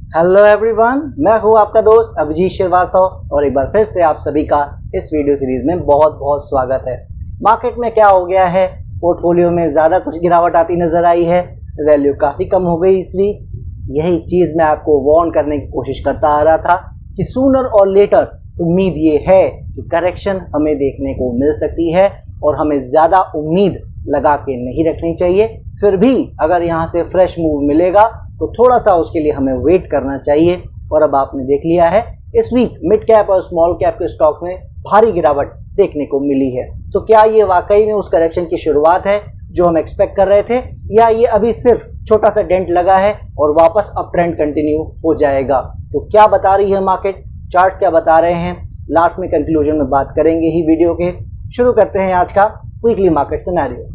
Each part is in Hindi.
हेलो एवरीवन, मैं हूं आपका दोस्त अभिजीत श्रीवास्तव और एक बार फिर से आप सभी का इस वीडियो सीरीज में बहुत बहुत स्वागत है। मार्केट में क्या हो गया है, पोर्टफोलियो में ज़्यादा कुछ गिरावट आती नज़र आई है, वैल्यू काफ़ी कम हो गई इस वीक। यही चीज़ मैं आपको वार्न करने की कोशिश करता आ रहा था कि सूनर और लेटर उम्मीद ये है कि करेक्शन हमें देखने को मिल सकती है और हमें ज़्यादा उम्मीद लगा के नहीं रखनी चाहिए। फिर भी अगर यहाँ से फ्रेश मूव मिलेगा तो थोड़ा सा उसके लिए हमें वेट करना चाहिए। और अब आपने देख लिया है इस वीक मिड कैप और स्मॉल कैप के स्टॉक्स में भारी गिरावट देखने को मिली है। तो क्या ये वाकई में उस करेक्शन की शुरुआत है जो हम एक्सपेक्ट कर रहे थे, या ये अभी सिर्फ छोटा सा डेंट लगा है और वापस अप ट्रेंड कंटिन्यू हो जाएगा? तो क्या बता रही है मार्केट, चार्ट्स क्या बता रहे हैं, लास्ट में कंक्लूजन में बात करेंगे ही वीडियो के। शुरू करते हैं आज का वीकली मार्केट सिनेरियो।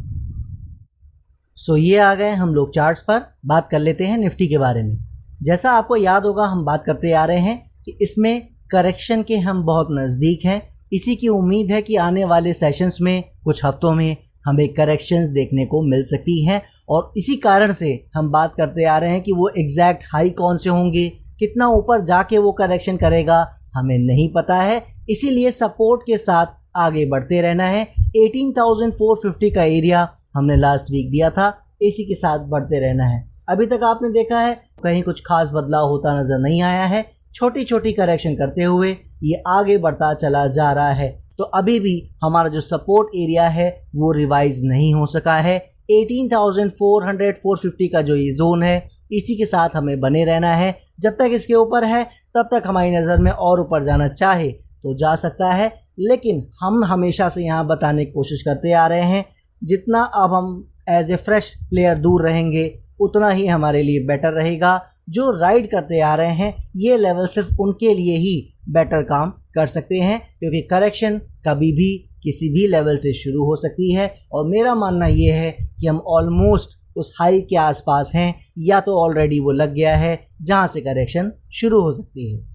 ये आ गए हम लोग चार्ट्स पर। बात कर लेते हैं निफ्टी के बारे में। जैसा आपको याद होगा हम बात करते आ रहे हैं कि इसमें करेक्शन के हम बहुत नज़दीक हैं। इसी की उम्मीद है कि आने वाले सेशंस में कुछ हफ्तों में हमें करेक्शंस देखने को मिल सकती हैं और इसी कारण से हम बात करते आ रहे हैं कि वो एग्जैक्ट हाई कौन से होंगे, कितना ऊपर जाके वो करेक्शन करेगा हमें नहीं पता है। इसीलिए सपोर्ट के साथ आगे बढ़ते रहना है। 18,450 का एरिया हमने लास्ट वीक दिया था, इसी के साथ बढ़ते रहना है। अभी तक आपने देखा है कहीं कुछ खास बदलाव होता नजर नहीं आया है। छोटी छोटी करेक्शन करते हुए ये आगे बढ़ता चला जा रहा है। तो अभी भी हमारा जो सपोर्ट एरिया है वो रिवाइज नहीं हो सका है। 18,400-450 का जो ये जोन है इसी के साथ हमें बने रहना है। जब तक इसके ऊपर है तब तक हमारी नज़र में और ऊपर जाना चाहे तो जा सकता है, लेकिन हम हमेशा से यहाँ बताने की कोशिश करते आ रहे हैं जितना अब हम एज ए फ्रेश प्लेयर दूर रहेंगे उतना ही हमारे लिए बेटर रहेगा। जो राइड करते आ रहे हैं ये लेवल सिर्फ उनके लिए ही बेटर काम कर सकते हैं, क्योंकि करेक्शन कभी भी किसी भी लेवल से शुरू हो सकती है। और मेरा मानना ये है कि हम ऑलमोस्ट उस हाई के आसपास हैं, या तो ऑलरेडी वो लग गया है जहाँ से करेक्शन शुरू हो सकती है।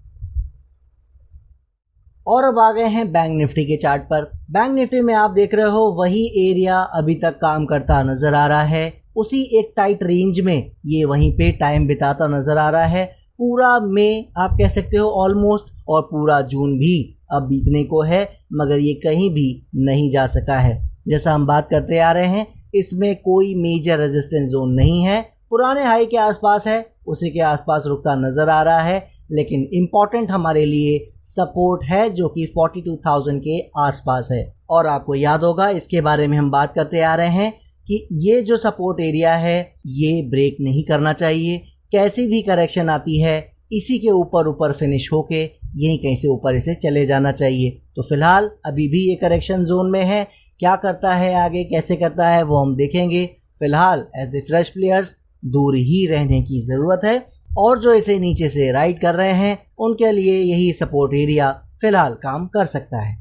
और अब आ गए हैं बैंक निफ्टी के चार्ट पर। बैंक निफ्टी में आप देख रहे हो वही एरिया अभी तक काम करता नजर आ रहा है। उसी एक टाइट रेंज में ये वहीं पे टाइम बिताता नजर आ रहा है। पूरा मई आप कह सकते हो ऑलमोस्ट, और पूरा जून भी अब बीतने को है, मगर ये कहीं भी नहीं जा सका है। जैसा हम बात करते आ रहे हैं इसमें कोई मेजर रेजिस्टेंस जोन नहीं है। पुराने हाई के आसपास है, उसी के आसपास रुकता नजर आ रहा है। लेकिन इम्पॉर्टेंट हमारे लिए सपोर्ट है जो कि 42,000 के आसपास है। और आपको याद होगा इसके बारे में हम बात करते आ रहे हैं कि ये जो सपोर्ट एरिया है ये ब्रेक नहीं करना चाहिए। कैसी भी करेक्शन आती है इसी के ऊपर ऊपर फिनिश होके यहीं कहीं से ऊपर इसे चले जाना चाहिए। तो फिलहाल अभी भी ये करेक्शन जोन में है। क्या करता है आगे, कैसे करता है वो हम देखेंगे। फिलहाल एज ए फ्रेश प्लेयर्स दूर ही रहने की ज़रूरत है, और जो इसे नीचे से राइड कर रहे हैं उनके लिए यही सपोर्ट एरिया फिलहाल काम कर सकता है।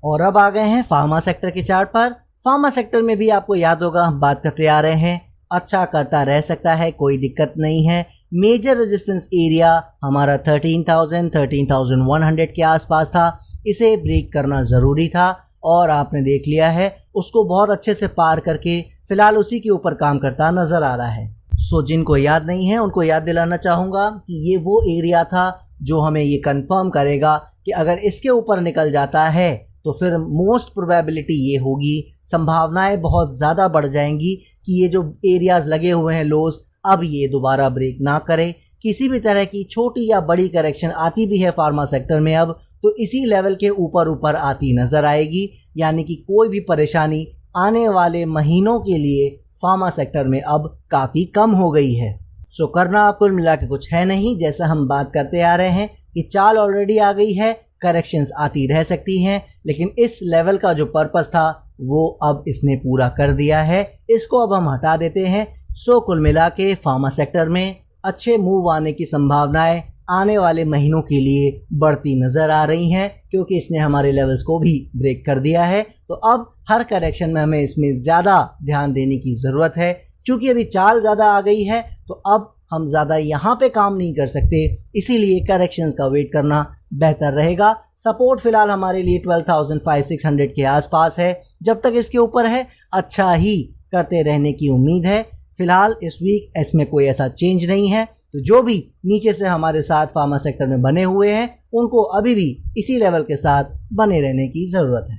और अब आ गए हैं फार्मा सेक्टर के चार्ट पर। फार्मा सेक्टर में भी आपको याद होगा हम बात करते आ रहे हैं, अच्छा करता रह सकता है, कोई दिक्कत नहीं है। मेजर रेजिस्टेंस एरिया हमारा 13,100 के आसपास था, इसे ब्रेक करना ज़रूरी था और आपने देख लिया है उसको बहुत अच्छे से पार करके फिलहाल उसी के ऊपर काम करता नज़र आ रहा है। जिनको याद नहीं है उनको याद दिलाना चाहूँगा कि ये वो एरिया था जो हमें ये कंफर्म करेगा कि अगर इसके ऊपर निकल जाता है तो फिर मोस्ट प्रोबेबिलिटी ये होगी, संभावनाएं बहुत ज़्यादा बढ़ जाएंगी कि ये जो एरियाज लगे हुए हैं लोज, अब ये दोबारा ब्रेक ना करे। किसी भी तरह की छोटी या बड़ी करेक्शन आती भी है फार्मा सेक्टर में अब तो इसी लेवल के ऊपर ऊपर आती नज़र आएगी, यानी कि कोई भी परेशानी आने वाले महीनों के लिए फार्मा सेक्टर में अब काफ़ी कम हो गई है। करना आपको मिला के कुछ है नहीं। जैसा हम बात करते आ रहे हैं कि चाल ऑलरेडी आ गई है, करेक्शंस आती रह सकती हैं, लेकिन इस लेवल का जो पर्पस था वो अब इसने पूरा कर दिया है, इसको अब हम हटा देते हैं। कुल मिला के फार्मा सेक्टर में अच्छे मूव आने की संभावनाएं आने वाले महीनों के लिए बढ़ती नज़र आ रही हैं, क्योंकि इसने हमारे लेवल्स को भी ब्रेक कर दिया है। तो अब हर करेक्शन में हमें इसमें ज़्यादा ध्यान देने की ज़रूरत है। चूँकि अभी चाल ज़्यादा आ गई है तो अब हम ज़्यादा यहाँ पे काम नहीं कर सकते, इसीलिए करेक्शंस का वेट करना बेहतर रहेगा। सपोर्ट फिलहाल हमारे लिए 12,500-600 के आसपास है। जब तक इसके ऊपर है अच्छा ही करते रहने की उम्मीद है। फिलहाल इस वीक इसमें कोई ऐसा चेंज नहीं है, तो जो भी नीचे से हमारे साथ फार्मा सेक्टर में बने हुए हैं उनको अभी भी इसी लेवल के साथ बने रहने की ज़रूरत है।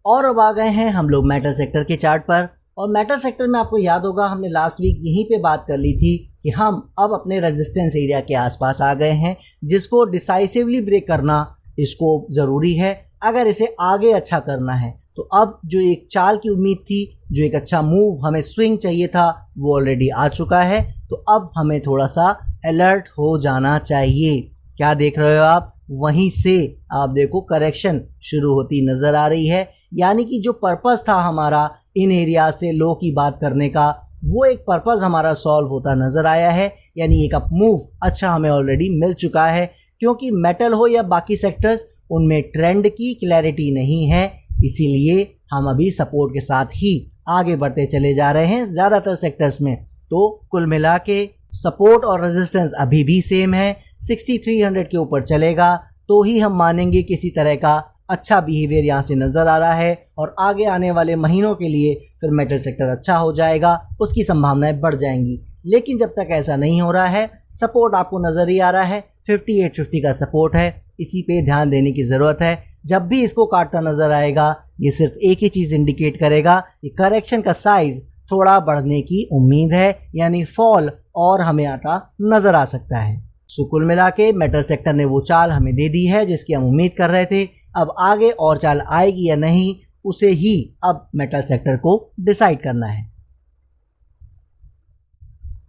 और अब आ गए हैं हम लोग मेटल सेक्टर के चार्ट पर। और मेटल सेक्टर में आपको याद होगा हमने लास्ट वीक यहीं पे बात कर ली थी कि हम अब अपने रेजिस्टेंस एरिया के आसपास आ गए हैं, जिसको डिसाइसिवली ब्रेक करना इसको ज़रूरी है अगर इसे आगे अच्छा करना है। तो अब जो एक चाल की उम्मीद थी, जो एक अच्छा मूव हमें स्विंग चाहिए था, वो ऑलरेडी आ चुका है। तो अब हमें थोड़ा सा अलर्ट हो जाना चाहिए। क्या देख रहे हो आप? वहीं से आप देखो करेक्शन शुरू होती नज़र आ रही है, यानी कि जो पर्पस था हमारा इन एरिया से लो की बात करने का, वो एक पर्पस हमारा सॉल्व होता नज़र आया है। यानी एक अप मूव अच्छा हमें ऑलरेडी मिल चुका है, क्योंकि मेटल हो या बाकी सेक्टर्स उनमें ट्रेंड की क्लैरिटी नहीं है, इसीलिए हम अभी सपोर्ट के साथ ही आगे बढ़ते चले जा रहे हैं ज़्यादातर सेक्टर्स में। तो कुल मिला के सपोर्ट और रेजिस्टेंस अभी भी सेम है, 6300 के ऊपर चलेगा तो ही हम मानेंगे किसी तरह का अच्छा बिहेवियर यहाँ से नज़र आ रहा है। और आगे आने वाले महीनों के लिए फिर मेटल सेक्टर अच्छा हो जाएगा, उसकी संभावनाएं बढ़ जाएंगी। लेकिन जब तक ऐसा नहीं हो रहा है, सपोर्ट आपको नज़र ही आ रहा है, 5850 का सपोर्ट है, इसी पे ध्यान देने की ज़रूरत है। जब भी इसको काटता नज़र आएगा, ये सिर्फ एक ही चीज़ इंडिकेट करेगा कि करेक्शन का साइज़ थोड़ा बढ़ने की उम्मीद है, यानी फॉल और हमें आता नज़र आ सकता है। सो कुल मिला के मेटल सेक्टर ने वो चाल हमें दे दी है जिसकी हम उम्मीद कर रहे थे। अब आगे और चाल आएगी या नहीं, उसे ही अब मेटल सेक्टर को डिसाइड करना है।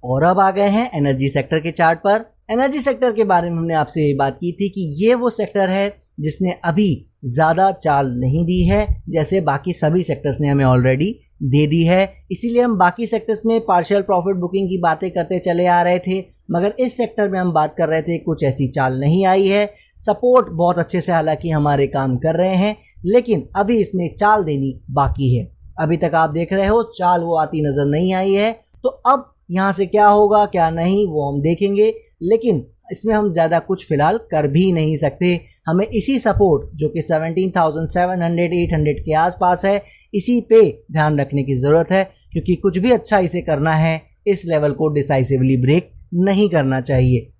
और अब आ गए हैं एनर्जी सेक्टर के चार्ट पर। एनर्जी सेक्टर के बारे में हमने आपसे ये बात की थी कि ये वो सेक्टर है जिसने अभी ज़्यादा चाल नहीं दी है, जैसे बाकी सभी सेक्टर्स ने हमें ऑलरेडी दे दी है। इसीलिए हम बाकी सेक्टर्स में पार्शियल प्रॉफिट बुकिंग की बातें करते चले आ रहे थे, मगर इस सेक्टर में हम बात कर रहे थे कुछ ऐसी चाल नहीं आई है। सपोर्ट बहुत अच्छे से हालांकि हमारे काम कर रहे हैं, लेकिन अभी इसमें चाल देनी बाकी है। अभी तक आप देख रहे हो चाल वो आती नज़र नहीं आई है। तो अब यहाँ से क्या होगा क्या नहीं वो हम देखेंगे, लेकिन इसमें हम ज़्यादा कुछ फ़िलहाल कर भी नहीं सकते। हमें इसी सपोर्ट जो कि 17,700-800 के आसपास है, इसी पे ध्यान रखने की ज़रूरत है, क्योंकि कुछ भी अच्छा इसे करना है, इस लेवल को डिसाइसिवली ब्रेक नहीं करना चाहिए।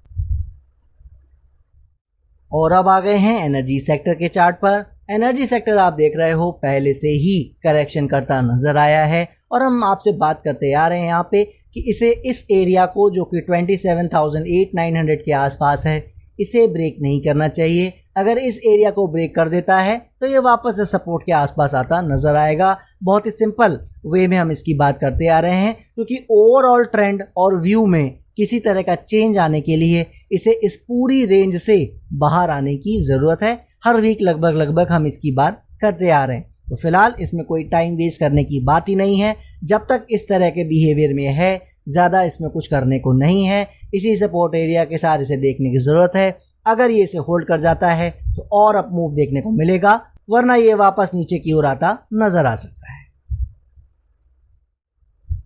और अब आ गए हैं एनर्जी सेक्टर के चार्ट पर। एनर्जी सेक्टर आप देख रहे हो पहले से ही करेक्शन करता नज़र आया है, और हम आपसे बात करते आ रहे हैं यहाँ पे कि इसे इस एरिया को जो कि 27,800-900 के आसपास है, इसे ब्रेक नहीं करना चाहिए। अगर इस एरिया को ब्रेक कर देता है तो ये वापस से सपोर्ट के आसपास आता नज़र आएगा। बहुत ही सिंपल वे में हम इसकी बात करते आ रहे हैं, क्योंकि ओवरऑल ट्रेंड और व्यू में किसी तरह का चेंज आने के लिए इसे इस पूरी रेंज से बाहर आने की ज़रूरत है। हर वीक लगभग हम इसकी बात करते आ रहे हैं। तो फिलहाल इसमें कोई टाइम वेस्ट करने की बात ही नहीं है। जब तक इस तरह के बिहेवियर में है, ज़्यादा इसमें कुछ करने को नहीं है। इसी सपोर्ट एरिया के साथ इसे देखने की ज़रूरत है। अगर ये इसे होल्ड कर जाता है तो और अप मूव देखने को मिलेगा, वरना ये वापस नीचे की ओर आता नज़र आ सकता है।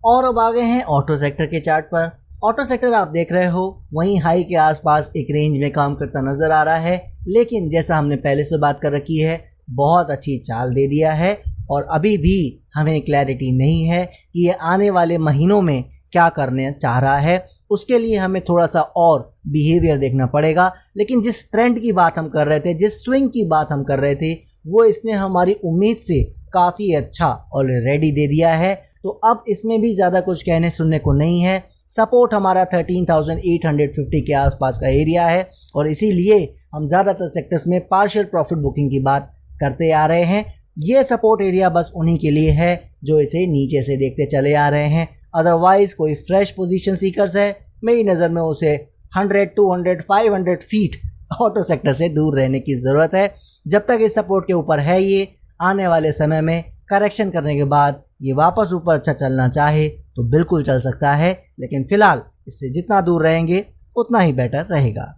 और अब आ गए हैं ऑटो सेक्टर के चार्ट पर। ऑटो सेक्टर आप देख रहे हो वहीं हाई के आसपास एक रेंज में काम करता नज़र आ रहा है, लेकिन जैसा हमने पहले से बात कर रखी है, बहुत अच्छी चाल दे दिया है और अभी भी हमें क्लैरिटी नहीं है कि ये आने वाले महीनों में क्या करने चाह रहा है। उसके लिए हमें थोड़ा सा और बिहेवियर देखना पड़ेगा। लेकिन जिस ट्रेंड की बात हम कर रहे थे, जिस स्विंग की बात हम कर रहे थे, वो इसने हमारी उम्मीद से काफ़ी अच्छा ऑलरेडी दे दिया है। तो अब इसमें भी ज़्यादा कुछ कहने सुनने को नहीं है। सपोर्ट हमारा 13,850 के आसपास का एरिया है, और इसीलिए हम ज़्यादातर सेक्टर्स में पार्शियल प्रॉफिट बुकिंग की बात करते आ रहे हैं। ये सपोर्ट एरिया बस उन्हीं के लिए है जो इसे नीचे से देखते चले आ रहे हैं। अदरवाइज कोई फ्रेश पोजीशन सीकर्स है, मेरी नज़र में उसे 100, 200, 500 फीट ऑटो सेक्टर से दूर रहने की ज़रूरत है। जब तक इस सपोर्ट के ऊपर है, ये आने वाले समय में करेक्शन करने के बाद ये वापस ऊपर अच्छा चलना चाहे तो बिल्कुल चल सकता है, लेकिन फ़िलहाल इससे जितना दूर रहेंगे उतना ही बेटर रहेगा।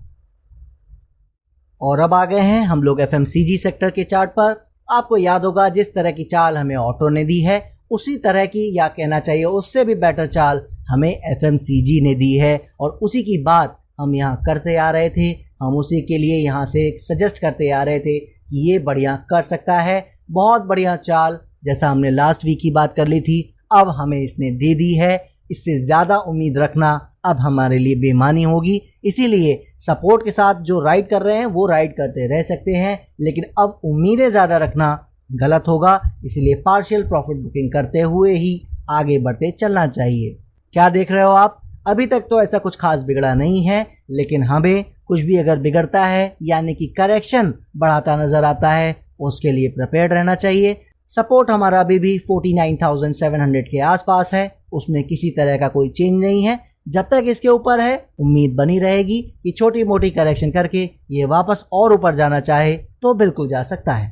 और अब आ गए हैं हम लोग FMCG सेक्टर के चार्ट पर। आपको याद होगा जिस तरह की चाल हमें ऑटो ने दी है, उसी तरह की, या कहना चाहिए उससे भी बेटर चाल हमें FMCG ने दी है, और उसी की बात हम यहाँ करते आ रहे थे। हम उसी के लिए यहाँ से सजेस्ट करते आ रहे थे कि ये बढ़िया कर सकता है, बहुत बढ़िया चाल। जैसा हमने लास्ट वीक की बात कर ली थी, अब हमें इसने दे दी है। इससे ज़्यादा उम्मीद रखना अब हमारे लिए बेईमानी होगी। इसीलिए सपोर्ट के साथ जो राइड कर रहे हैं वो राइड करते रह सकते हैं, लेकिन अब उम्मीदें ज़्यादा रखना गलत होगा। इसीलिए पार्शियल प्रॉफिट बुकिंग करते हुए ही आगे बढ़ते चलना चाहिए। क्या देख रहे हो आप? अभी तक तो ऐसा कुछ खास बिगड़ा नहीं है, लेकिन हमें कुछ भी अगर बिगड़ता है यानी कि करेक्शन बढ़ाता नज़र आता है, उसके लिए प्रिपेयर्ड रहना चाहिए। सपोर्ट हमारा अभी भी 49,700 के आसपास है, उसमें किसी तरह का कोई चेंज नहीं है। जब तक इसके ऊपर है उम्मीद बनी रहेगी कि छोटी मोटी करेक्शन करके ये वापस और ऊपर जाना चाहे तो बिल्कुल जा सकता है।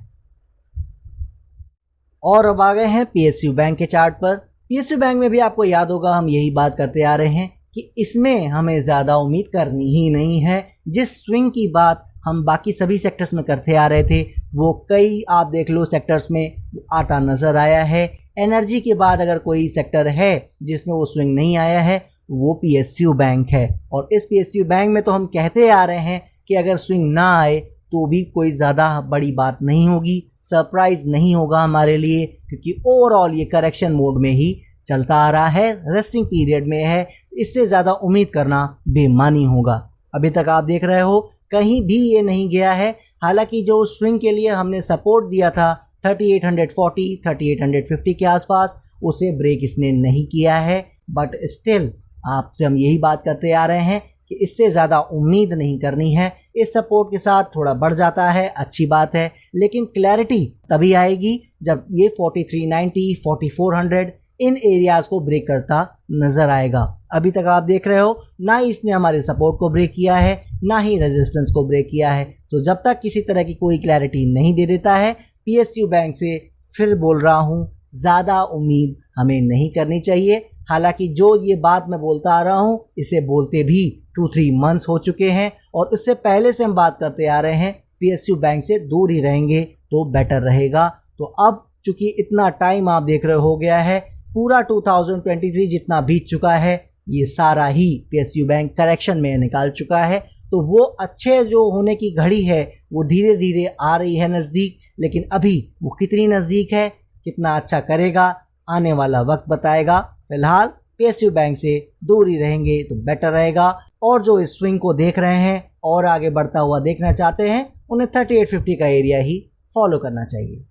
और अब आ गए हैं पीएसयू बैंक के चार्ट पर। पीएसयू बैंक में भी आपको याद होगा हम यही बात करते आ रहे हैं कि इसमें हमें ज़्यादा उम्मीद करनी ही नहीं है। जिस स्विंग की बात हम बाकी सभी सेक्टर्स में करते आ रहे थे वो कई आप देख लो सेक्टर्स में आता नज़र आया है। एनर्जी के बाद अगर कोई सेक्टर है जिसमें वो स्विंग नहीं आया है वो पीएसयू बैंक है। और इस पीएसयू बैंक में तो हम कहते आ रहे हैं कि अगर स्विंग ना आए तो भी कोई ज़्यादा बड़ी बात नहीं होगी, सरप्राइज़ नहीं होगा हमारे लिए, क्योंकि ओवरऑल ये करेक्शन मोड में ही चलता आ रहा है, रेस्टिंग पीरियड में है। तो इससे ज़्यादा उम्मीद करना बेईमानी होगा। अभी तक आप देख रहे हो कहीं भी ये नहीं गया है। हालांकि जो स्विंग के लिए हमने सपोर्ट दिया था 3840, 3850 के आसपास, उसे ब्रेक इसने नहीं किया है। बट स्टिल आपसे हम यही बात करते आ रहे हैं कि इससे ज़्यादा उम्मीद नहीं करनी है। इस सपोर्ट के साथ थोड़ा बढ़ जाता है, अच्छी बात है, लेकिन क्लैरिटी तभी आएगी जब ये 4390, 4400 इन एरियाज़ को ब्रेक करता नज़र आएगा। अभी तक आप देख रहे हो ना ही इसने हमारे सपोर्ट को ब्रेक किया है ना ही रेजिस्टेंस को ब्रेक किया है। तो जब तक किसी तरह की कोई क्लैरिटी नहीं दे देता है, पीएसयू बैंक से फिर बोल रहा हूँ ज़्यादा उम्मीद हमें नहीं करनी चाहिए। हालांकि जो ये बात मैं बोलता आ रहा हूँ इसे बोलते भी 2-3 मंथ्स हो चुके हैं और उससे पहले से हम बात करते आ रहे हैं पीएसयू बैंक से दूर ही रहेंगे तो बेटर रहेगा। तो अब चूंकि इतना टाइम आप देख रहे हो गया है, पूरा 2023 जितना बीत चुका है ये सारा ही पीएसयू बैंक करेक्शन में निकाल चुका है। तो वो अच्छे जो होने की घड़ी है वो धीरे धीरे आ रही है नज़दीक, लेकिन अभी वो कितनी नज़दीक है, कितना अच्छा करेगा, आने वाला वक्त बताएगा। फिलहाल पीएसयू बैंक से दूर ही रहेंगे तो बेटर रहेगा। और जो इस स्विंग को देख रहे हैं और आगे बढ़ता हुआ देखना चाहते हैं उन्हें 3850 का एरिया ही फॉलो करना चाहिए।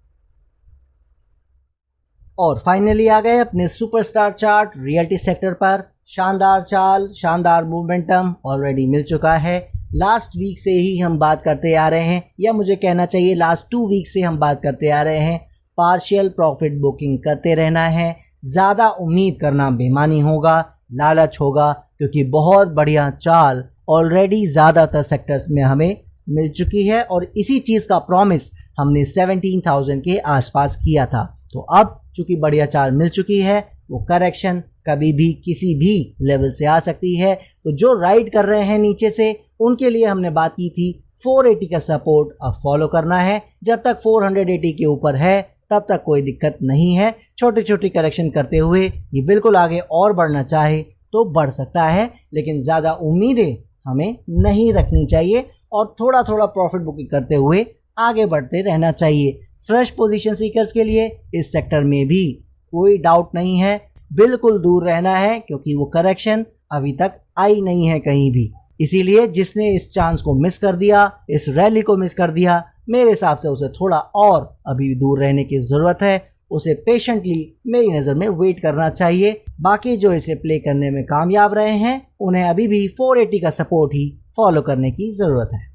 और फाइनली आ गए अपने सुपरस्टार चार्ट रियल्टी सेक्टर पर। शानदार चाल, शानदार मोमेंटम ऑलरेडी मिल चुका है। लास्ट वीक से ही हम बात करते आ रहे हैं, या मुझे कहना चाहिए लास्ट 2 वीक से हम बात करते आ रहे हैं। पार्शियल प्रॉफिट बुकिंग करते रहना है, ज़्यादा उम्मीद करना बेईमानी होगा, लालच होगा, क्योंकि बहुत बढ़िया चाल ऑलरेडी ज़्यादातर सेक्टर्स में हमें मिल चुकी है और इसी चीज़ का प्रॉमिस हमने 17,000 के आसपास किया था। तो अब चूंकि बढ़िया चाल मिल चुकी है, वो करेक्शन कभी भी किसी भी लेवल से आ सकती है। तो जो राइड कर रहे हैं नीचे से उनके लिए हमने बात की थी 480 का सपोर्ट अब फॉलो करना है। जब तक 480 के ऊपर है तब तक कोई दिक्कत नहीं है। छोटी छोटी करेक्शन करते हुए ये बिल्कुल आगे और बढ़ना चाहे तो बढ़ सकता है, लेकिन ज़्यादा उम्मीदें हमें नहीं रखनी चाहिए और थोड़ा थोड़ा प्रॉफिट बुकिंग करते हुए आगे बढ़ते रहना चाहिए। फ्रेश पोजीशन सीकर्स के लिए इस सेक्टर में भी कोई डाउट नहीं है, बिल्कुल दूर रहना है, क्योंकि वो करेक्शन अभी तक आई नहीं है कहीं भी। इसीलिए जिसने इस चांस को मिस कर दिया, इस रैली को मिस कर दिया, मेरे हिसाब से उसे थोड़ा और अभी दूर रहने की ज़रूरत है। उसे पेशेंटली मेरी नज़र में वेट करना चाहिए। बाकी जो इसे प्ले करने में कामयाब रहे हैं उन्हें अभी भी 480 का सपोर्ट ही फॉलो करने की ज़रूरत है।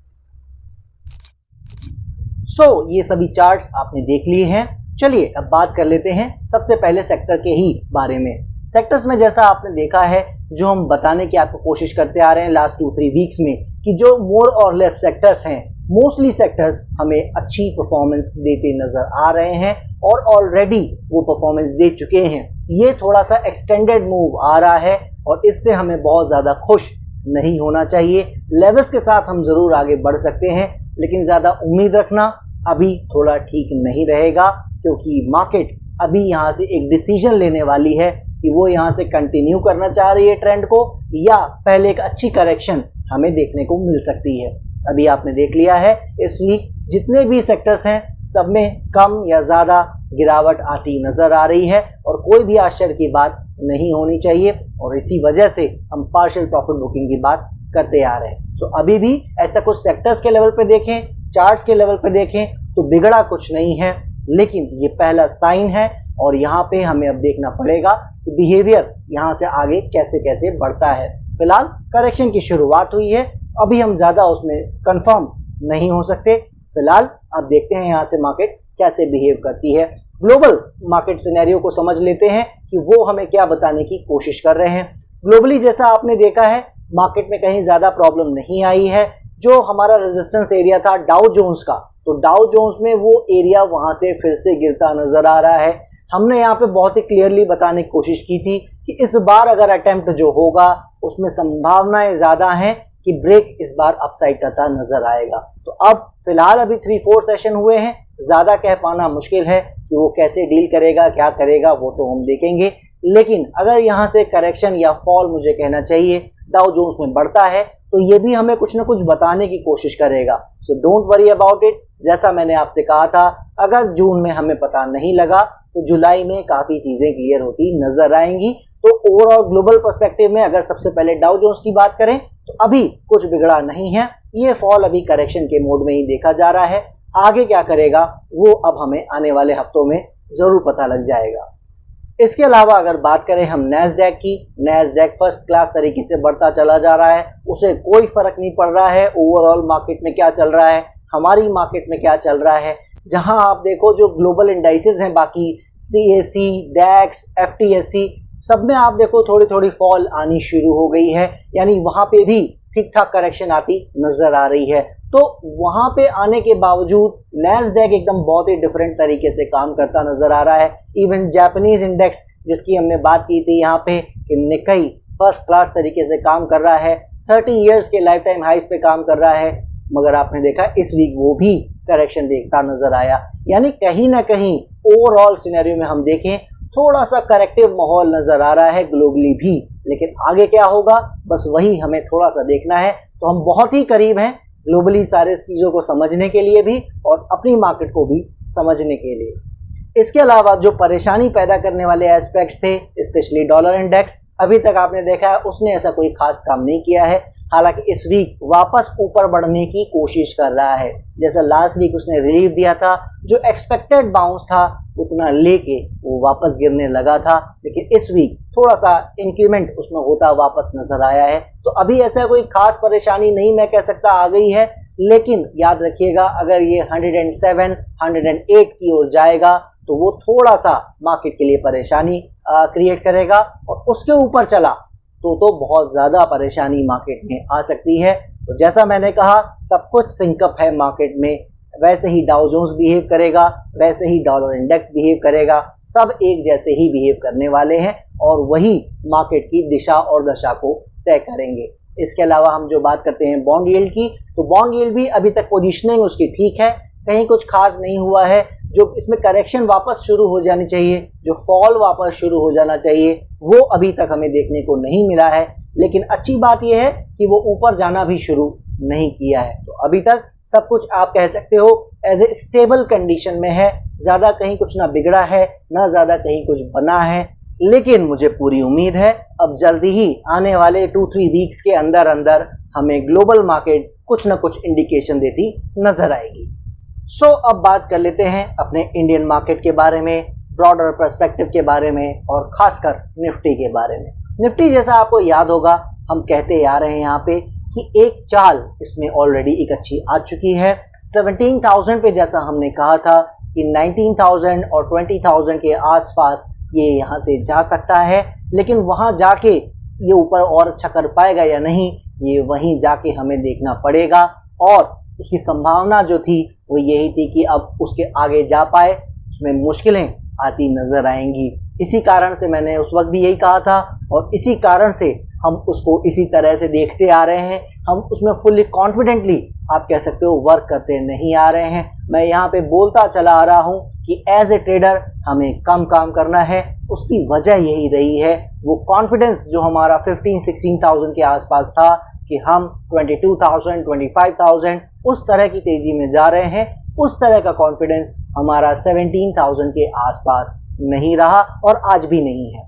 ये सभी चार्ट्स आपने देख लिए हैं। चलिए अब बात कर लेते हैं सबसे पहले सेक्टर के ही बारे में। सेक्टर्स में जैसा आपने देखा है, जो हम बताने की आपको कोशिश करते आ रहे हैं लास्ट 2-3 वीक्स में, कि जो मोर और लेस सेक्टर्स हैं, मोस्टली सेक्टर्स हमें अच्छी परफॉर्मेंस देते नजर आ रहे हैं और ऑलरेडी वो परफॉर्मेंस दे चुके हैं। ये थोड़ा सा एक्सटेंडेड मूव आ रहा है और इससे हमें बहुत ज़्यादा खुश नहीं होना चाहिए। लेवल्स के साथ हम ज़रूर आगे बढ़ सकते हैं, लेकिन ज़्यादा उम्मीद रखना अभी थोड़ा ठीक नहीं रहेगा, क्योंकि मार्केट अभी यहाँ से एक डिसीजन लेने वाली है कि वो यहाँ से कंटिन्यू करना चाह रही है ट्रेंड को, या पहले एक अच्छी करेक्शन हमें देखने को मिल सकती है। अभी आपने देख लिया है इस वीक जितने भी सेक्टर्स हैं सब में कम या ज़्यादा गिरावट आती नजर आ रही है और कोई भी आश्चर्य की बात नहीं होनी चाहिए और इसी वजह से हम पार्शियल प्रॉफिट बुकिंग की बात करते आ रहे हैं। तो अभी भी ऐसा कुछ सेक्टर्स के लेवल पे देखें, चार्ट्स के लेवल पे देखें तो बिगड़ा कुछ नहीं है, लेकिन ये पहला साइन है और यहाँ पे हमें अब देखना पड़ेगा कि बिहेवियर यहाँ से आगे कैसे कैसे बढ़ता है। फिलहाल करेक्शन की शुरुआत हुई है, अभी हम ज़्यादा उसमें कंफर्म नहीं हो सकते। फिलहाल अब देखते हैं यहाँ से मार्केट कैसे बिहेव करती है। ग्लोबल मार्केट सिनेरियो को समझ लेते हैं कि वो हमें क्या बताने की कोशिश कर रहे हैं। ग्लोबली जैसा आपने देखा है मार्केट में कहीं ज़्यादा प्रॉब्लम नहीं आई है। जो हमारा रेजिस्टेंस एरिया था डाउ जोन्स का, तो डाउ जोन्स में वो एरिया वहाँ से फिर से गिरता नजर आ रहा है। हमने यहाँ पे बहुत ही क्लियरली बताने की कोशिश की थी कि इस बार अगर अटेम्प्ट जो होगा उसमें संभावनाएं ज़्यादा हैं कि ब्रेक इस बार अपसाइड करता नजर आएगा। तो अब फिलहाल अभी 3-4 सेशन हुए हैं, ज़्यादा कह पाना मुश्किल है कि वो कैसे डील करेगा, क्या करेगा, वो तो हम देखेंगे। लेकिन अगर यहाँ से करेक्शन या फॉल मुझे कहना चाहिए डाउ जोन्स में बढ़ता है तो ये भी हमें कुछ ना कुछ बताने की कोशिश करेगा। So don't worry about it. जैसा मैंने आपसे कहा था, अगर जून में हमें पता नहीं लगा तो जुलाई में काफ़ी चीज़ें क्लियर होती नजर आएंगी। तो ओवरऑल ग्लोबल पर्सपेक्टिव में अगर सबसे पहले डाउ जोन्स की बात करें तो अभी कुछ बिगड़ा नहीं है, ये फॉल अभी करेक्शन के मोड में ही देखा जा रहा है। आगे क्या करेगा वो अब हमें आने वाले हफ्तों में ज़रूर पता लग जाएगा। इसके अलावा अगर बात करें हम नैस्डैक की, नैस्डैक फर्स्ट क्लास तरीके से बढ़ता चला जा रहा है, उसे कोई फर्क नहीं पड़ रहा है ओवरऑल मार्केट में क्या चल रहा है, हमारी मार्केट में क्या चल रहा है। जहां आप देखो जो ग्लोबल इंडाइसेस हैं बाकी CAC, डैक्स, FTSE सब में आप देखो थोड़ी थोड़ी फॉल आनी शुरू हो गई है, यानी वहां पे भी ठीक ठाक करेक्शन आती नजर आ रही है। तो वहां पे आने के बावजूद नैस्डैक एकदम बहुत ही डिफरेंट तरीके से काम करता नजर आ रहा है। इवन जापानीज इंडेक्स जिसकी हमने बात की थी यहाँ पे कि निकाई फर्स्ट क्लास तरीके से काम कर रहा है, 30 इयर्स के लाइफ टाइम हाइस पे काम कर रहा है, मगर आपने देखा इस वीक वो भी करेक्शन देखता नजर आया। यानी कहीं ना कहीं ओवरऑल सिनेरियो में हम देखें थोड़ा सा करेक्टिव माहौल नजर आ रहा है ग्लोबली भी, लेकिन आगे क्या होगा बस वही हमें थोड़ा सा देखना है। तो हम बहुत ही करीब हैं ग्लोबली सारे चीज़ों को समझने के लिए भी और अपनी मार्केट को भी समझने के लिए। इसके अलावा जो परेशानी पैदा करने वाले एस्पेक्ट्स थे, स्पेशली डॉलर इंडेक्स, अभी तक आपने देखा है उसने ऐसा कोई खास काम नहीं किया है। हालांकि इस वीक वापस ऊपर बढ़ने की कोशिश कर रहा है। जैसा लास्ट वीक उसने रिलीफ दिया था, जो एक्सपेक्टेड बाउंस था उतना लेके वो वापस गिरने लगा था, लेकिन इस वीक थोड़ा सा इंक्रीमेंट उसमें होता वापस नजर आया है। तो अभी ऐसा कोई खास परेशानी नहीं मैं कह सकता आ गई है, लेकिन याद रखिएगा अगर ये 107, 108 की ओर जाएगा तो वो थोड़ा सा मार्केट के लिए परेशानी क्रिएट करेगा और उसके ऊपर चला तो बहुत ज़्यादा परेशानी मार्केट में आ सकती है। तो जैसा मैंने कहा सब कुछ सिंकअप है मार्केट में, वैसे ही डाउ जोन्स बिहेव करेगा, वैसे ही डॉलर इंडेक्स बिहेव करेगा, सब एक जैसे ही बिहेव करने वाले हैं और वही मार्केट की दिशा और दशा को तय करेंगे। इसके अलावा हम जो बात करते हैं बॉन्ड यील्ड की, तो बॉन्ड यील्ड भी अभी तक पोजीशनिंग उसकी ठीक है, कहीं कुछ खास नहीं हुआ है। जो इसमें करेक्शन वापस शुरू हो जानी चाहिए, जो फॉल वापस शुरू हो जाना चाहिए, वो अभी तक हमें देखने को नहीं मिला है। लेकिन अच्छी बात यह है कि वो ऊपर जाना भी शुरू नहीं किया है। तो अभी तक सब कुछ आप कह सकते हो एज ए स्टेबल कंडीशन में है, ज़्यादा कहीं कुछ ना बिगड़ा है ना ज़्यादा कहीं कुछ बना है। लेकिन मुझे पूरी उम्मीद है अब जल्दी ही आने वाले 2-3 वीक्स के अंदर अंदर हमें ग्लोबल मार्केट कुछ ना कुछ इंडिकेशन देती नजर आएगी। सो अब बात कर लेते हैं अपने इंडियन मार्केट के बारे में, ब्रॉडर पर्सपेक्टिव के बारे में और खासकर निफ्टी के बारे में। निफ्टी जैसा आपको याद होगा हम कहते आ रहे हैं यहाँ पे कि एक चाल इसमें ऑलरेडी एक अच्छी आ चुकी है। 17,000 पे जैसा हमने कहा था कि 19,000 और 20,000 के आसपास ये यहाँ से जा सकता है, लेकिन वहाँ जाके ये ऊपर और अच्छा कर पाएगा या नहीं ये वहीं जाके हमें देखना पड़ेगा। और उसकी संभावना जो थी वो यही थी कि अब उसके आगे जा पाए, उसमें मुश्किलें आती नजर आएंगी। इसी कारण से मैंने उस वक्त भी यही कहा था और इसी कारण से हम उसको इसी तरह से देखते आ रहे हैं। हम उसमें फुल्ली कॉन्फिडेंटली आप कह सकते हो वर्क करते नहीं आ रहे हैं। मैं यहाँ पे बोलता चला आ रहा हूँ कि एज ए ट्रेडर हमें कम काम करना है। उसकी वजह यही रही है, वो कॉन्फिडेंस जो हमारा 15-16,000 के आसपास था कि हम 22,000, 25,000 उस तरह की तेजी में जा रहे हैं, उस तरह का कॉन्फिडेंस हमारा 17,000 के आसपास नहीं रहा और आज भी नहीं है।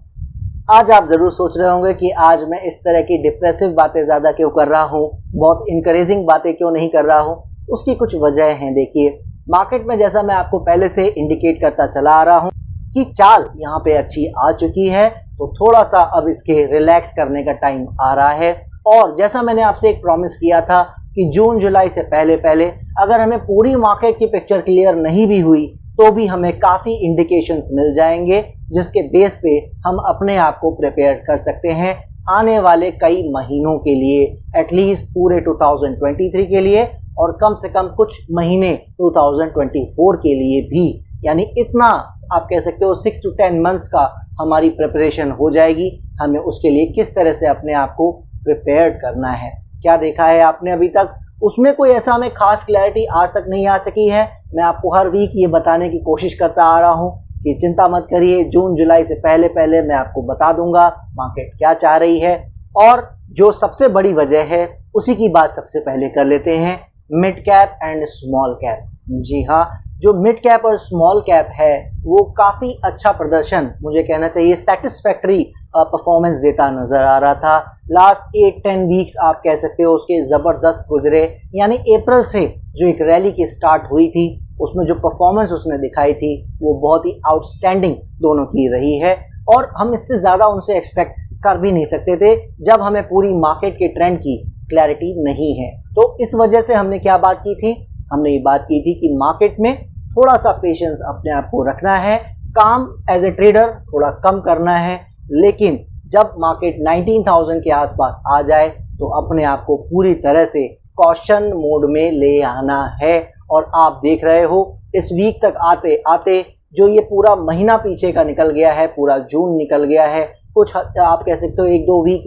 आज आप ज़रूर सोच रहे होंगे कि आज मैं इस तरह की डिप्रेसिव बातें ज़्यादा क्यों कर रहा हूँ, बहुत इनकरेजिंग बातें क्यों नहीं कर रहा हूँ। उसकी कुछ वजह हैं। देखिए, मार्केट में जैसा मैं आपको पहले से इंडिकेट करता चला आ रहा हूँ कि चाल यहाँ पे अच्छी आ चुकी है, तो थोड़ा सा अब इसके रिलैक्स करने का टाइम आ रहा है। और जैसा मैंने आपसे एक प्रॉमिस किया था कि जून जुलाई से पहले पहले अगर हमें पूरी मार्केट की पिक्चर क्लियर नहीं भी हुई तो भी हमें काफ़ी इंडिकेशंस मिल जाएंगे, जिसके बेस पे हम अपने आप को प्रिपेयर कर सकते हैं आने वाले कई महीनों के लिए, एटलीस्ट पूरे 2023 के लिए और कम से कम कुछ महीने 2024 के लिए भी। यानी इतना आप कह सकते हो 6 to 10 मंथ्स का हमारी प्रिपरेशन हो जाएगी। हमें उसके लिए किस तरह से अपने आप को प्रिपेयर करना है, क्या देखा है आपने अभी तक, उसमें कोई ऐसा हमें खास क्लैरिटी आज तक नहीं आ सकी है। मैं आपको हर वीक ये बताने की कोशिश करता आ रहा हूँ कि चिंता मत करिए, जून जुलाई से पहले पहले मैं आपको बता दूंगा मार्केट क्या चाह रही है। और जो सबसे बड़ी वजह है उसी की बात सबसे पहले कर लेते हैं, mid cap and small cap. जी हाँ, जो मिड कैप और स्मॉल कैप है वो काफ़ी अच्छा प्रदर्शन, मुझे कहना चाहिए सेटिस्फैक्ट्री परफॉर्मेंस देता नज़र आ रहा था। लास्ट 8-10 वीक्स आप कह सकते हो उसके ज़बरदस्त गुजरे। यानी अप्रैल से जो एक रैली की स्टार्ट हुई थी उसमें जो परफॉर्मेंस उसने दिखाई थी वो बहुत ही आउटस्टैंडिंग दोनों की रही है और हम इससे ज़्यादा उनसे एक्सपेक्ट कर भी नहीं सकते थे जब हमें पूरी मार्केट के ट्रेंड की क्लैरिटी नहीं है। तो इस वजह से हमने क्या बात की थी, हमने ये बात की थी कि मार्केट में थोड़ा सा पेशेंस अपने आप को रखना है, काम एज ए ट्रेडर थोड़ा कम करना है, लेकिन जब मार्केट 19,000 के आसपास आ जाए तो अपने आप को पूरी तरह से कॉशन मोड में ले आना है। और आप देख रहे हो इस वीक तक आते आते जो ये पूरा महीना पीछे का निकल गया है, पूरा जून निकल गया है, कुछ आप कह सकते हो 1-2 वीक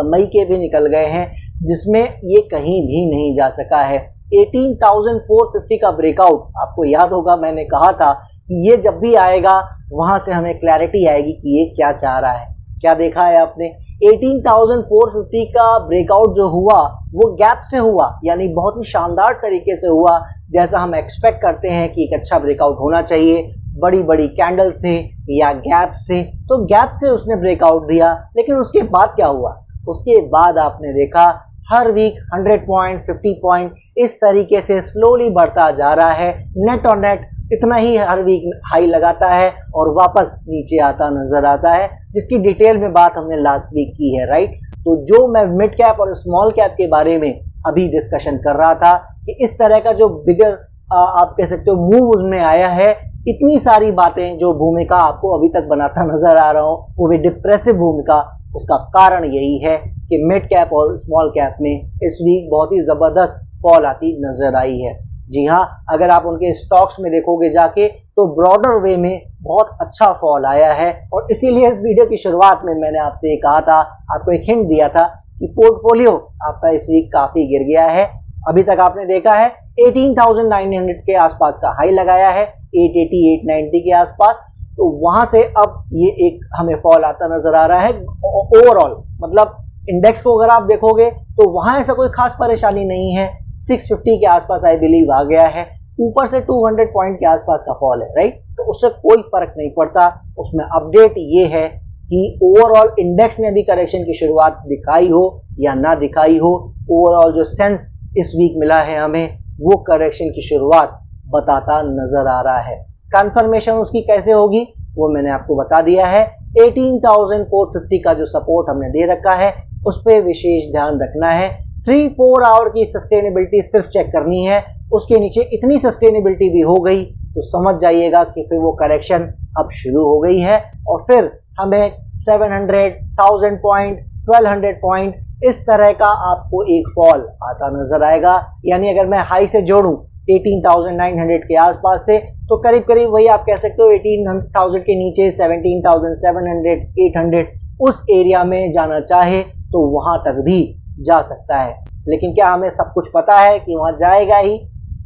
मई के भी निकल गए हैं, जिसमें ये कहीं भी नहीं जा सका है। 18,450 का ब्रेकआउट, आपको याद होगा मैंने कहा था कि ये जब भी आएगा वहां से हमें क्लैरिटी आएगी कि ये क्या चाह रहा है। क्या देखा है आपने, 18,450 का ब्रेकआउट जो हुआ वो गैप से हुआ, यानी बहुत ही शानदार तरीके से हुआ, जैसा हम एक्सपेक्ट करते हैं कि एक अच्छा ब्रेकआउट होना चाहिए, बड़ी बड़ी कैंडल से या गैप से। तो गैप से उसने ब्रेकआउट दिया, लेकिन उसके बाद क्या हुआ, उसके बाद आपने देखा हर वीक 100 पॉइंट 50 पॉइंट इस तरीके से स्लोली बढ़ता जा रहा है। नेट और नेट इतना ही हर वीक हाई लगाता है और वापस नीचे आता नजर आता है, जिसकी डिटेल में बात हमने लास्ट वीक की है, राइट। तो जो मैं मिड कैप और स्मॉल कैप के बारे में अभी डिस्कशन कर रहा था कि इस तरह का जो बिगर आप कह सकते हो मूव उसमें आया है, इतनी सारी बातें जो भूमिका आपको अभी तक बनाता नजर आ रहा हूँ वो भी डिप्रेसिव भूमिका, उसका कारण यही है कि मिड कैप और स्मॉल कैप में इस वीक बहुत ही ज़बरदस्त फॉल आती नजर आई है। जी हाँ, अगर आप उनके स्टॉक्स में देखोगे जाके तो ब्रॉडर वे में बहुत अच्छा फॉल आया है। और इसीलिए इस वीडियो की शुरुआत में मैंने आपसे ये कहा था, आपको एक हिंट दिया था कि पोर्टफोलियो आपका इस वीक काफ़ी गिर गया है। अभी तक आपने देखा है 18,900 के आसपास का हाई लगाया है, 880 890 के आसपास, तो वहां से अब ये एक हमें फॉल आता नजर आ रहा है। ओवरऑल मतलब इंडेक्स को अगर आप देखोगे तो वहां ऐसा कोई खास परेशानी नहीं है, 650 के आसपास आई बिलीव आ गया है, ऊपर से 200 पॉइंट के आसपास का फॉल है, राइट। तो उससे कोई फर्क नहीं पड़ता। उसमें अपडेट ये है कि ओवरऑल इंडेक्स ने भी करेक्शन की शुरुआत दिखाई हो या ना दिखाई हो, ओवरऑल जो सेंस इस वीक मिला है हमें वो करेक्शन की शुरुआत बताता नजर आ रहा है। कंफर्मेशन उसकी कैसे होगी वो मैंने आपको बता दिया है। 18,450 का जो सपोर्ट हमने दे रखा है उस पर विशेष ध्यान रखना है। 3-4 आवर की सस्टेनेबिलिटी सिर्फ चेक करनी है, उसके नीचे इतनी सस्टेनेबिलिटी भी हो गई तो समझ जाइएगा कि फिर वो करेक्शन अब शुरू हो गई है और फिर हमें 700, 1000 पॉइंट, 1200 पॉइंट इस तरह का आपको एक फॉल आता नजर आएगा। यानी अगर मैं हाई से जोड़ूं 18,900 के आसपास से तो करीब करीब वही आप कह सकते हो 18,000 के नीचे 17,700, 800 उस एरिया में जाना चाहे तो वहां तक भी जा सकता है। लेकिन क्या हमें सब कुछ पता है कि वहां जाएगा ही?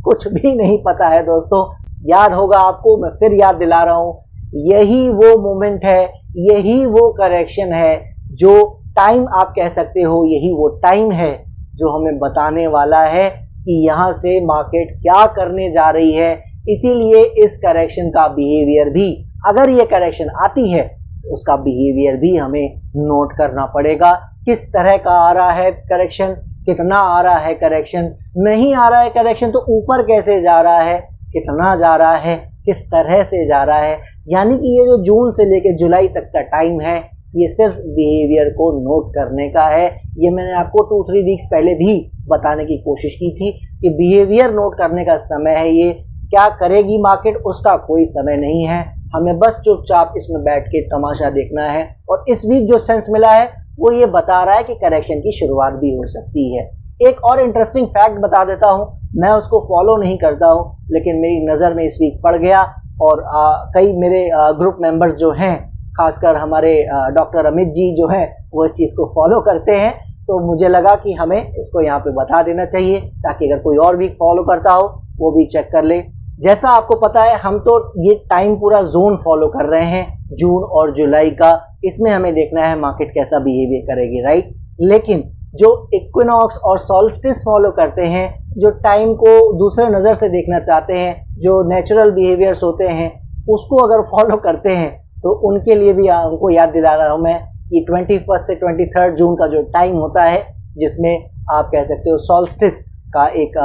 कुछ भी नहीं पता है दोस्तों। याद होगा आपको, मैं फिर याद दिला रहा हूं, यही वो मोमेंट है, यही वो करेक्शन है, जो टाइम आप कह सकते हो, यही वो टाइम है जो हमें बताने वाला है कि यहाँ से मार्केट क्या करने जा रही है, इसीलिए इस करेक्शन का बिहेवियर भी, अगर ये करेक्शन आती है तो उसका बिहेवियर भी हमें नोट करना पड़ेगा। किस तरह का आ रहा है करेक्शन, कितना आ रहा है करेक्शन, नहीं आ रहा है करेक्शन तो ऊपर कैसे जा रहा है, कितना जा रहा है, किस तरह से जा रहा है। यानी कि ये जो जून से लेकर जुलाई तक का टाइम है, ये सिर्फ बिहेवियर को नोट करने का है। ये मैंने आपको 2-3 वीक्स पहले भी बताने की कोशिश की थी कि बिहेवियर नोट करने का समय है ये। क्या करेगी मार्केट उसका कोई समय नहीं है, हमें बस चुपचाप इसमें बैठ के तमाशा देखना है। और इस वीक जो सेंस मिला है वो ये बता रहा है कि करेक्शन की शुरुआत भी हो सकती है। एक और इंटरेस्टिंग फैक्ट बता देता हूँ, मैं उसको फॉलो नहीं करता हूँ लेकिन मेरी नज़र में इस वीक पड़ गया और कई मेरे ग्रुप मेंबर्स जो हैं, खासकर हमारे डॉक्टर अमित जी जो हैं, वो इस चीज़ को फॉलो करते हैं, तो मुझे लगा कि हमें इसको यहाँ पे बता देना चाहिए ताकि अगर कोई और भी फॉलो करता हो वो भी चेक कर ले। जैसा आपको पता है हम तो ये टाइम पूरा जोन फॉलो कर रहे हैं, जून और जुलाई का, इसमें हमें देखना है मार्केट कैसा बिहेवियर करेगी, राइट। लेकिन जो इक्विनॉक्स और सॉल्स्टिस फॉलो करते हैं, जो टाइम को दूसरे नज़र से देखना चाहते हैं, जो नेचुरल बिहेवियर्स होते हैं उसको अगर फॉलो करते हैं तो उनके लिए भी उनको याद दिला रहा हूँ मैं कि 21 से 23 जून का जो टाइम होता है, जिसमें आप कह सकते हो सॉल्स्टिस का एक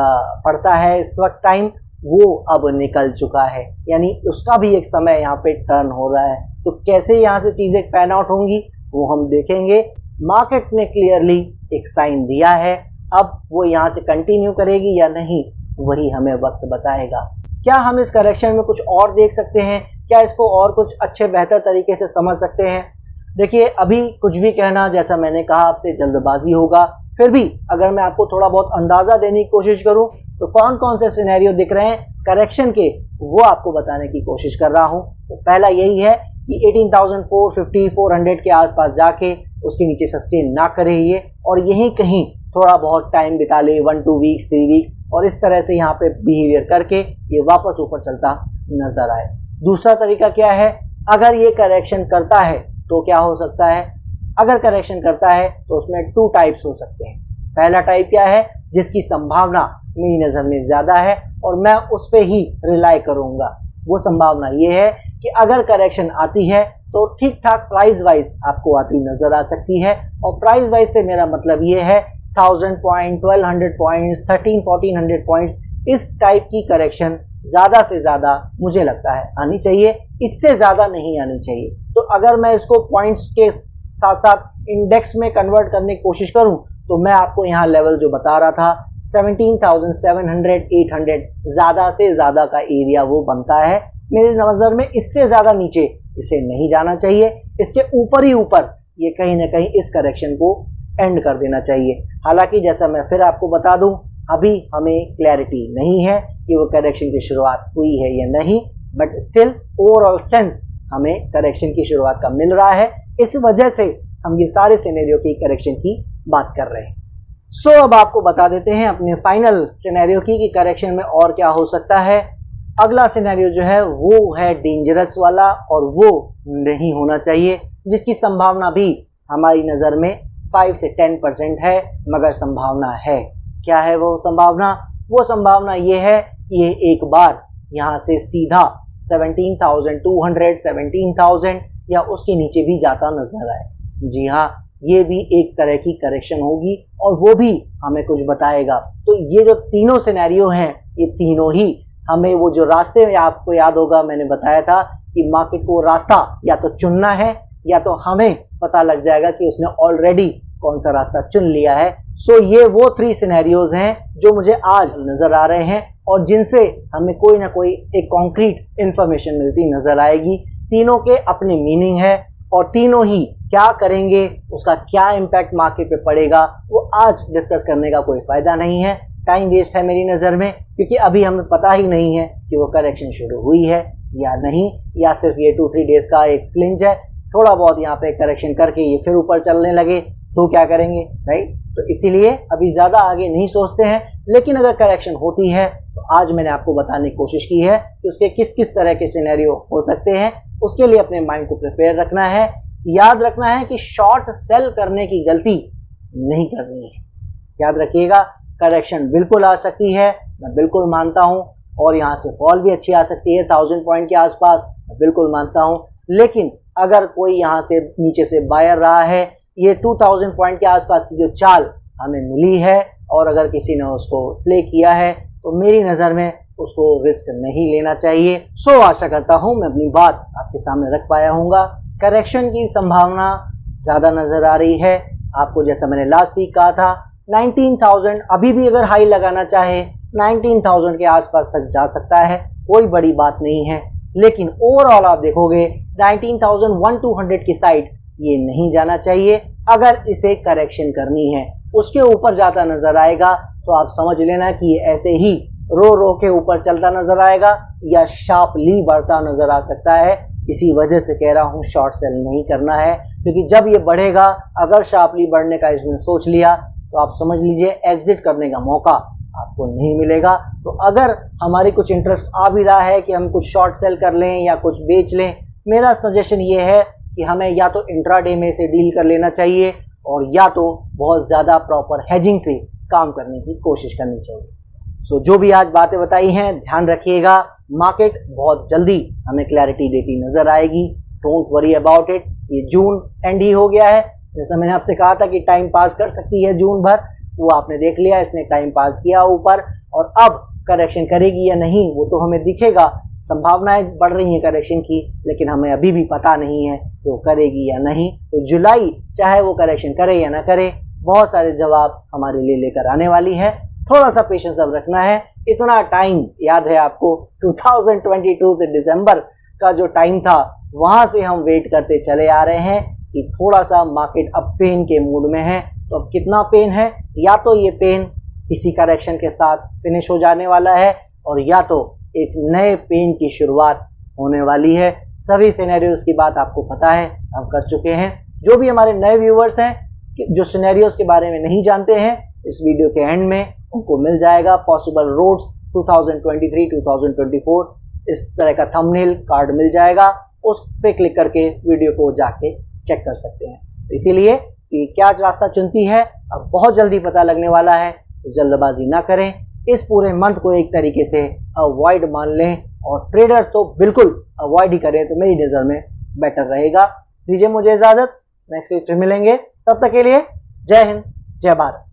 पड़ता है इस वक्त टाइम, वो अब निकल चुका है। यानी उसका भी एक समय यहाँ पे टर्न हो रहा है। तो कैसे यहाँ से चीज़ें पैन आउट होंगी वो हम देखेंगे। मार्केट ने क्लियरली एक साइन दिया है, अब वो यहाँ से कंटिन्यू करेगी या नहीं वही हमें वक्त बताएगा। क्या हम इस करेक्शन में कुछ और देख सकते हैं, क्या इसको और कुछ अच्छे बेहतर तरीके से समझ सकते हैं? देखिए, अभी कुछ भी कहना, जैसा मैंने कहा, आपसे जल्दबाजी होगा। फिर भी अगर मैं आपको थोड़ा बहुत अंदाज़ा देने की कोशिश करूं तो कौन कौन से सिनेरियो दिख रहे हैं करेक्शन के, वो आपको बताने की कोशिश कर रहा हूं। तो पहला यही है कि 18,450 400 के आसपास जाके उसके नीचे सस्टेन ना करे ये, और यहीं कहीं थोड़ा बहुत टाइम बिता ले, 1-2 वीक्स 3 वीक्स, और इस तरह से यहाँ पे बिहेवियर करके ये वापस ऊपर चलता नजर आए। दूसरा तरीका क्या है, अगर ये करेक्शन करता है तो क्या हो सकता है? अगर करेक्शन करता है तो उसमें 2 टाइप्स हो सकते हैं। पहला टाइप क्या है, जिसकी संभावना मेरी नज़र में ज़्यादा है और मैं उस पर ही रिलाई करूँगा। वो संभावना ये है कि अगर करेक्शन आती है तो ठीक ठाक प्राइस वाइज आपको आती नज़र आ सकती है, और प्राइस वाइज से मेरा मतलब ये है 1000 पॉइंट, 1200 पॉइंट्स, 1300-1400 पॉइंट्स, इस टाइप की करेक्शन ज़्यादा से ज़्यादा मुझे लगता है आनी चाहिए, इससे ज़्यादा नहीं आनी चाहिए। तो अगर मैं इसको पॉइंट्स के साथ साथ इंडेक्स में कन्वर्ट करने की कोशिश करूं तो मैं आपको यहाँ लेवल जो बता रहा था 17,700-800 ज़्यादा से ज़्यादा का एरिया वो बनता है मेरे नज़र में। इससे ज़्यादा नीचे इसे नहीं जाना चाहिए, इसके ऊपर ही ऊपर ये कहीं ना कहीं इस करेक्शन को एंड कर देना चाहिए। हालांकि जैसा मैं फिर आपको बता दूं, अभी हमें क्लैरिटी नहीं है कि वो करेक्शन की शुरुआत हुई है या नहीं, बट स्टिल ओवरऑल सेंस हमें करेक्शन की शुरुआत का मिल रहा है। इस वजह से हम ये सारे सिनेरियो की करेक्शन की बात कर रहे हैं। सो अब आपको बता देते हैं अपने फाइनल सिनेरियो की कि करेक्शन में और क्या हो सकता है। अगला सिनेरियो जो है वो है डेंजरस वाला, और वो नहीं होना चाहिए, जिसकी संभावना भी हमारी नज़र में 5 से 10% है, मगर संभावना है। क्या है वो संभावना? वो संभावना ये है कि ये एक बार यहाँ से सीधा 17,200, 17,000 या उसके नीचे भी जाता नजर आए। जी हाँ, ये भी एक तरह की करेक्शन होगी और वो भी हमें कुछ बताएगा। तो ये जो तीनों सिनेरियो हैं, ये तीनों ही हमें वो जो रास्ते में, आपको याद होगा मैंने बताया था कि मार्केट को रास्ता या तो चुनना है या तो हमें पता लग जाएगा कि उसने ऑलरेडी कौन सा रास्ता चुन लिया है। सो ये वो 3 सिनेरियोज हैं जो मुझे आज नजर आ रहे हैं और जिनसे हमें कोई ना कोई एक कॉन्क्रीट इंफॉर्मेशन मिलती नजर आएगी। तीनों के अपने मीनिंग है और तीनों ही क्या करेंगे, उसका क्या इम्पैक्ट मार्केट पे पड़ेगा, वो आज डिस्कस करने का कोई फायदा नहीं है, टाइम वेस्ट है मेरी नज़र में, क्योंकि अभी हमें पता ही नहीं है कि वो करेक्शन शुरू हुई है या नहीं, या सिर्फ ये 2-3 डेज का एक फ्लिंच है। थोड़ा बहुत यहाँ पे करेक्शन करके ये फिर ऊपर चलने लगे तो क्या करेंगे, राइट। तो इसीलिए अभी ज़्यादा आगे नहीं सोचते हैं, लेकिन अगर करेक्शन होती है तो आज मैंने आपको बताने की कोशिश की है कि उसके किस किस तरह के सिनेरियो हो सकते हैं। उसके लिए अपने माइंड को प्रिपेयर रखना है, याद रखना है कि शॉर्ट सेल करने की गलती नहीं करनी है। याद रखिएगा, करेक्शन बिल्कुल आ सकती है, मैं बिल्कुल मानता हूँ, और यहाँ से फॉल भी अच्छी आ सकती है 1000 पॉइंट के आसपास, बिल्कुल मानता हूँ। लेकिन अगर कोई यहाँ से नीचे से बायर रहा है, ये 2000 पॉइंट के आसपास की जो चाल हमें मिली है और अगर किसी ने उसको प्ले किया है तो मेरी नज़र में उसको रिस्क नहीं लेना चाहिए। सो आशा करता हूँ मैं अपनी बात आपके सामने रख पाया हूँगा। करेक्शन की संभावना ज़्यादा नज़र आ रही है। आपको जैसा मैंने लास्ट वीक कहा था 19,000 अभी भी अगर हाई लगाना चाहे 19,000 के आसपास तक जा सकता है, कोई बड़ी बात नहीं है। लेकिन ओवरऑल आप देखोगे 19,200 की साइड ये नहीं जाना चाहिए। अगर इसे करेक्शन करनी है, उसके ऊपर जाता नजर आएगा तो आप समझ लेना कि ये ऐसे ही रो रो के ऊपर चलता नजर आएगा या शार्पली बढ़ता नजर आ सकता है। इसी वजह से कह रहा हूँ शॉर्ट सेल नहीं करना है, क्योंकि जब ये बढ़ेगा, अगर शार्पली बढ़ने का इसने सोच लिया तो आप समझ लीजिए एग्जिट करने का मौका आपको नहीं मिलेगा। तो अगर हमारी कुछ इंटरेस्ट आ भी रहा है कि हम कुछ शॉर्ट सेल कर लें या कुछ बेच लें, मेरा सजेशन ये है कि हमें या तो इंट्राडे में से डील कर लेना चाहिए और या तो बहुत ज़्यादा प्रॉपर हेजिंग से काम करने की कोशिश करनी चाहिए। सो जो भी आज बातें बताई हैं, ध्यान रखिएगा, मार्केट बहुत जल्दी हमें क्लैरिटी देती नजर आएगी। Don't worry about it. ये जून एंड ही हो गया है। जैसा मैंने आपसे कहा था कि टाइम पास कर सकती है जून भर, वो आपने देख लिया, इसने टाइम पास किया ऊपर। और अब करेक्शन करेगी या नहीं वो तो हमें दिखेगा। संभावनाएं बढ़ रही हैं करेक्शन की, लेकिन हमें अभी भी पता नहीं है कि वो करेगी या नहीं। तो जुलाई चाहे वो करेक्शन करे या ना करे, बहुत सारे जवाब हमारे लिए लेकर आने वाली है। थोड़ा सा पेशेंस अब रखना है। इतना टाइम याद है आपको, 2022 से दिसंबर का जो टाइम था, वहां से हम वेट करते चले आ रहे हैं कि थोड़ा सा मार्केट अब पेन के मूड में है। तो अब कितना पेन है, या तो ये पेन इसी करेक्शन के साथ फिनिश हो जाने वाला है और या तो एक नए पेन की शुरुआत होने वाली है। सभी सिनेरियोज की बात आपको पता है, हम कर चुके हैं। जो भी हमारे नए व्यूवर्स हैं, जो सिनेरियोज के बारे में नहीं जानते हैं, इस वीडियो के एंड में उनको मिल जाएगा पॉसिबल रोड्स 2023-2024 इस तरह का थंबनेल कार्ड मिल जाएगा। उस पे क्लिक करके वीडियो को जाके चेक कर सकते हैं। इसीलिए कि क्या रास्ता चुनती है अब बहुत जल्दी पता लगने वाला है, तो जल्दबाजी ना करें। इस पूरे मंथ को एक तरीके से अवॉइड मान लें और ट्रेडर तो बिल्कुल अवॉइड ही करें तो मेरी नज़र में बेटर रहेगा। दीजिए मुझे इजाज़त, नेक्स्ट वीक फिर मिलेंगे। तब तक के लिए जय हिंद, जय भारत।